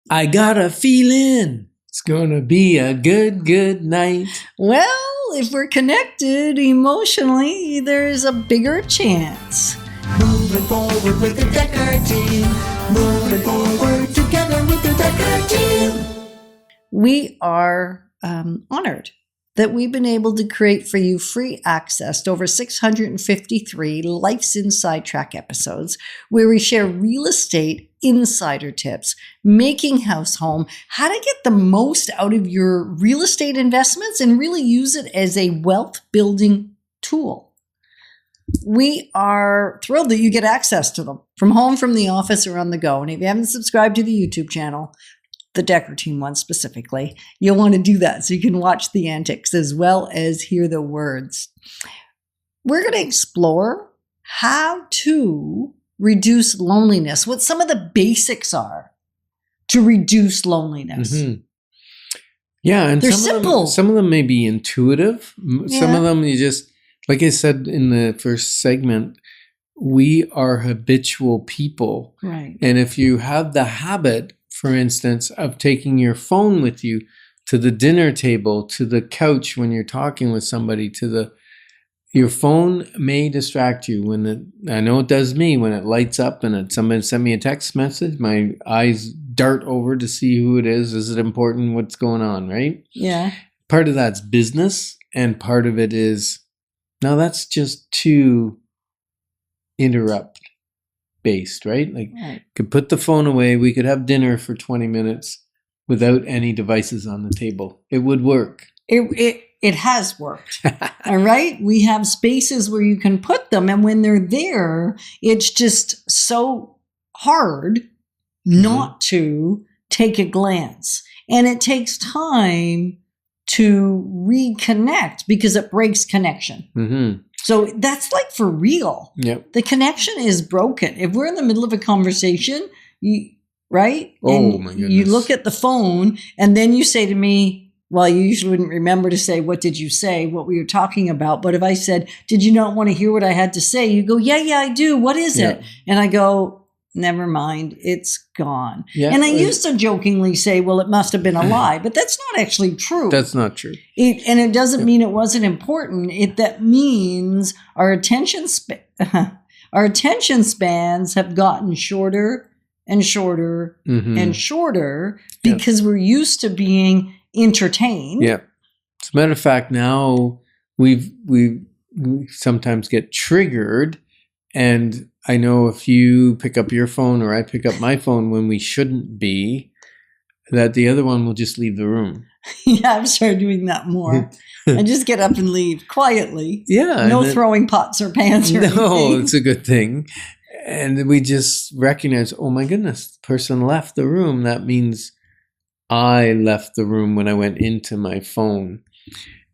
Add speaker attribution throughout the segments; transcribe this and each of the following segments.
Speaker 1: I got a feeling it's gonna be a good night.
Speaker 2: Well, if we're connected emotionally, there's a bigger chance.
Speaker 3: Moving forward with the Dekker team. Moving forward together with the Dekker team.
Speaker 2: We are honored that we've been able to create for you free access to over 653 Life's Inside Track episodes where we share real estate insider tips, making house home, how to get the most out of your real estate investments and really use it as a wealth building tool. We are thrilled that you get access to them from home, from the office, or on the go. And if you haven't subscribed to the YouTube channel, the Dekker team one specifically, you'll want to do that so you can watch the antics as well as hear the words. We're going to explore how to reduce loneliness, what some of the basics are to reduce loneliness.
Speaker 1: Mm-hmm. Yeah, and
Speaker 2: they're simple.
Speaker 1: Some of them may be intuitive. Some of them you just, like I said in the first segment, we are habitual people.
Speaker 2: Right.
Speaker 1: And if you have the habit, for instance, of taking your phone with you to the dinner table, to the couch when you're talking with somebody, your phone may distract you. I know it does me when it lights up and somebody sent me a text message, my eyes dart over to see who it is. Is it important? What's going on, right?
Speaker 2: Yeah.
Speaker 1: Part of that's business and part of it is, now that's just too interrupt based, right? Like, could put the phone away. We could have dinner for 20 minutes without any devices on the table. It would work.
Speaker 2: It has worked. All right. We have spaces where you can put them. And when they're there, it's just so hard not to take a glance. And it takes time to reconnect because it breaks connection. Mm-hmm. So that's like for real.
Speaker 1: Yep.
Speaker 2: The connection is broken. If we're in the middle of a conversation, right?
Speaker 1: Oh,
Speaker 2: and
Speaker 1: my goodness.
Speaker 2: You look at the phone and then you say to me, well, you usually wouldn't remember to say, what did you say, what we were talking about. But if I said, did you not want to hear what I had to say? You go, yeah, I do. What is it? And I go, never mind, it's gone. Yeah. And I used to jokingly say, well, it must have been a lie, but that's not actually true.
Speaker 1: That's not true.
Speaker 2: And it doesn't mean it wasn't important. That means our attention spans have gotten shorter and shorter and shorter because we're used to being entertained.
Speaker 1: Yeah. As a matter of fact, now we sometimes get triggered, and I know if you pick up your phone or I pick up my phone when we shouldn't be, that the other one will just leave the room.
Speaker 2: Yeah, I've started doing that more. I just get up and leave quietly.
Speaker 1: Yeah.
Speaker 2: No throwing pots or pans or anything.
Speaker 1: No, it's a good thing. And we just recognize, oh my goodness, the person left the room. That means I left the room when I went into my phone.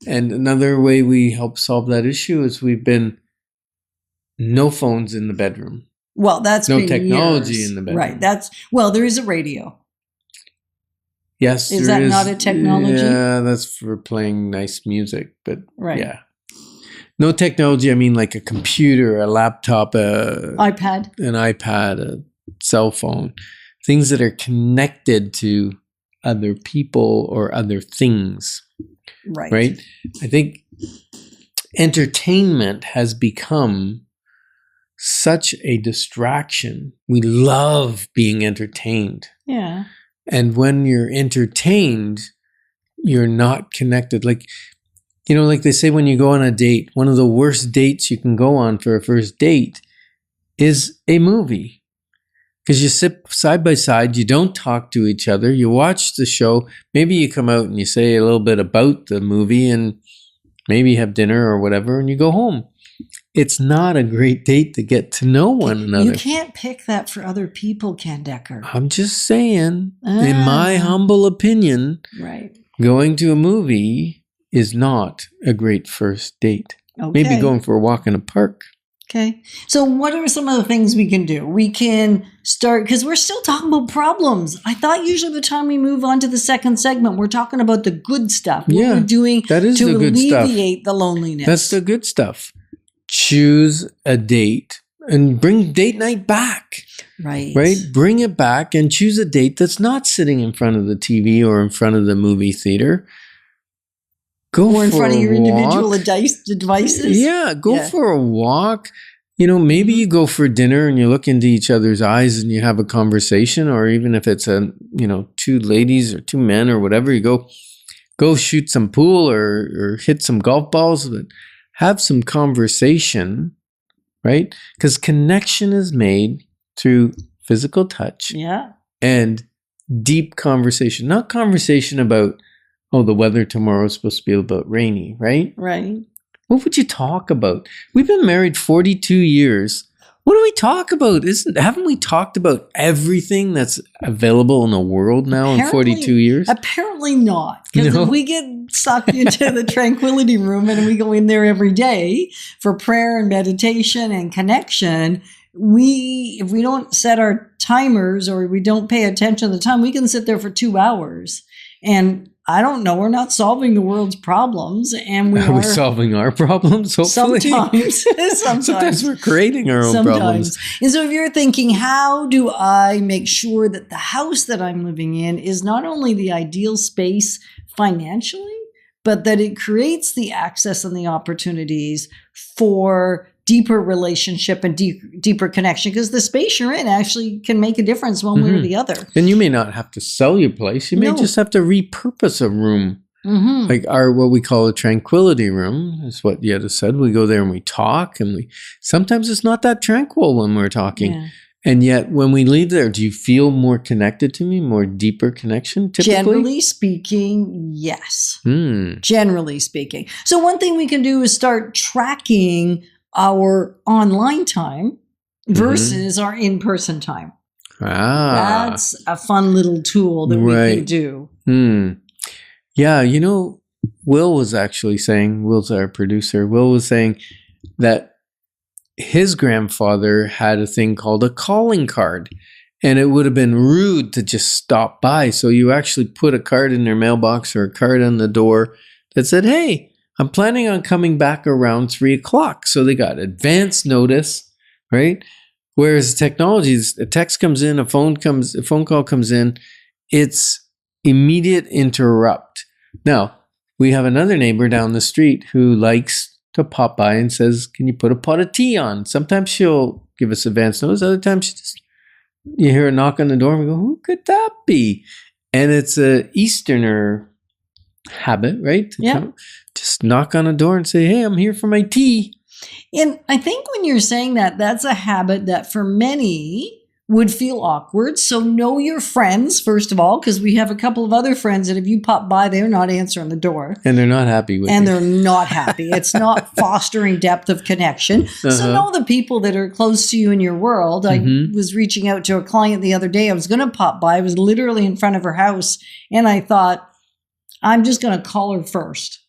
Speaker 1: And another way we help solve that issue is we've been no phones in the bedroom.
Speaker 2: Well, that's
Speaker 1: no
Speaker 2: been
Speaker 1: technology
Speaker 2: years.
Speaker 1: in the bedroom.
Speaker 2: Right. There is a radio.
Speaker 1: Yes.
Speaker 2: Is that not a technology?
Speaker 1: Yeah, that's for playing nice music. But
Speaker 2: yeah.
Speaker 1: No technology, I mean like a computer, a laptop,
Speaker 2: iPad,
Speaker 1: a cell phone. Things that are connected to other people or other things. Right? I think entertainment has become such a distraction. We love being entertained.
Speaker 2: Yeah.
Speaker 1: And when you're entertained, you're not connected. Like, like they say when you go on a date, one of the worst dates you can go on for a first date is a movie. Because you sit side by side, you don't talk to each other, you watch the show, maybe you come out and you say a little bit about the movie and maybe have dinner or whatever, and you go home. It's not a great date to get to know one another.
Speaker 2: You can't pick that for other people, Ken Dekker.
Speaker 1: I'm just saying, in my humble opinion, going to a movie is not a great first date.
Speaker 2: Okay.
Speaker 1: Maybe going for a walk in a park.
Speaker 2: Okay. So what are some of the things we can do? We can start, because we're still talking about problems. I thought usually by the time we move on to the second segment, we're talking about the good stuff. What we're doing
Speaker 1: that is
Speaker 2: to
Speaker 1: the good
Speaker 2: alleviate
Speaker 1: stuff.
Speaker 2: the loneliness.
Speaker 1: That's the good stuff. Choose a date and bring date night back.
Speaker 2: Right.
Speaker 1: Right? Bring it back and choose a date that's not sitting in front of the TV or in front of the movie theater. Go
Speaker 2: Or in
Speaker 1: for
Speaker 2: front of
Speaker 1: a
Speaker 2: your individual
Speaker 1: walk.
Speaker 2: devices.
Speaker 1: Yeah, go
Speaker 2: Yeah.
Speaker 1: for a walk. Maybe you go for dinner and you look into each other's eyes and you have a conversation, or even if it's two ladies or two men or whatever, you go shoot some pool or hit some golf balls, but have some conversation, right? Because connection is made through physical touch
Speaker 2: Yeah.
Speaker 1: and deep conversation, not conversation about, the weather tomorrow is supposed to be about rainy, right?
Speaker 2: Right.
Speaker 1: What would you talk about? We've been married 42 years. What do we talk about? Haven't we talked about everything that's available in the world now in 42 years?
Speaker 2: Apparently not. Because
Speaker 1: No?
Speaker 2: if we get sucked into the tranquility room and we go in there every day for prayer and meditation and connection, if we don't set our timers or we don't pay attention to the time, we can sit there for 2 hours. And I don't know, we're not solving the world's problems, and
Speaker 1: Are we solving our problems? Hopefully.
Speaker 2: Sometimes
Speaker 1: we're creating our own problems.
Speaker 2: And so if you're thinking, how do I make sure that the house that I'm living in is not only the ideal space financially, but that it creates the access and the opportunities for deeper relationship and deeper connection, because the space you're in actually can make a difference one way or the other.
Speaker 1: And you may not have to sell your place. You may just have to repurpose a room. Like what we call a tranquility room is what Yetta said. We go there and we talk, and sometimes it's not that tranquil when we're talking.
Speaker 2: Yeah.
Speaker 1: And yet when we leave there, do you feel more connected to me, more deeper connection typically?
Speaker 2: Generally speaking, yes. Generally speaking. So one thing we can do is start tracking our online time versus our in-person time. That's a fun little tool that we can do.
Speaker 1: Yeah, Will was actually saying, Will's our producer, Will was saying that his grandfather had a thing called a calling card, and it would have been rude to just stop by. So you actually put a card in their mailbox or a card on the door that said, hey, I'm planning on coming back around 3:00. So they got advance notice, right? Whereas technology, a text comes in, a phone call comes in, it's immediate interrupt. Now, we have another neighbor down the street who likes to pop by and says, can you put a pot of tea on? Sometimes she'll give us advance notice. Other times you hear a knock on the door and we go, who could that be? And it's a Easterner habit, right? Just knock on a door and say, hey, I'm here for my tea.
Speaker 2: And I think when you're saying that, that's a habit that for many would feel awkward. So know your friends, first of all, because we have a couple of other friends that if you pop by, they're not answering the door.
Speaker 1: And they're not happy with
Speaker 2: And
Speaker 1: you.
Speaker 2: they're not happy. It's not fostering depth of connection. So know the people that are close to you in your world. I was reaching out to a client the other day. I was going to pop by. I was literally in front of her house. And I thought, I'm just going to call her first.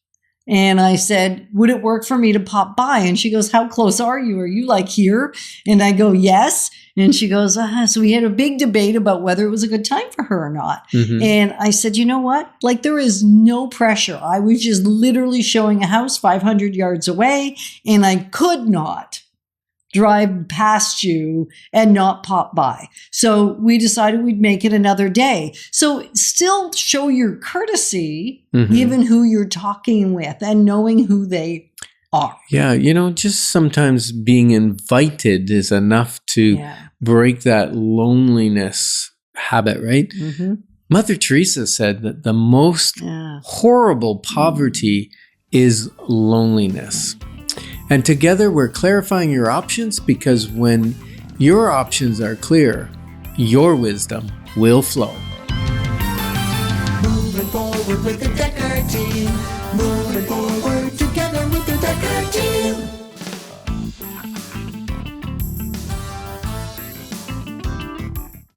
Speaker 2: And I said, would it work for me to pop by? And she goes, how close are you? Are you like here? And I go, yes. And she goes, so we had a big debate about whether it was a good time for her or not. And I said, you know what? Like, there is no pressure. I was just literally showing a house 500 yards away, and I could not drive past you and not pop by. So we decided we'd make it another day. So still show your courtesy, given who you're talking with and knowing who they are.
Speaker 1: Yeah, just sometimes being invited is enough to break that loneliness habit, right? Mother Teresa said that the most horrible poverty is loneliness. And together we're clarifying your options, because when your options are clear, your wisdom will flow.
Speaker 3: Moving forward with the Dekker team. Moving forward.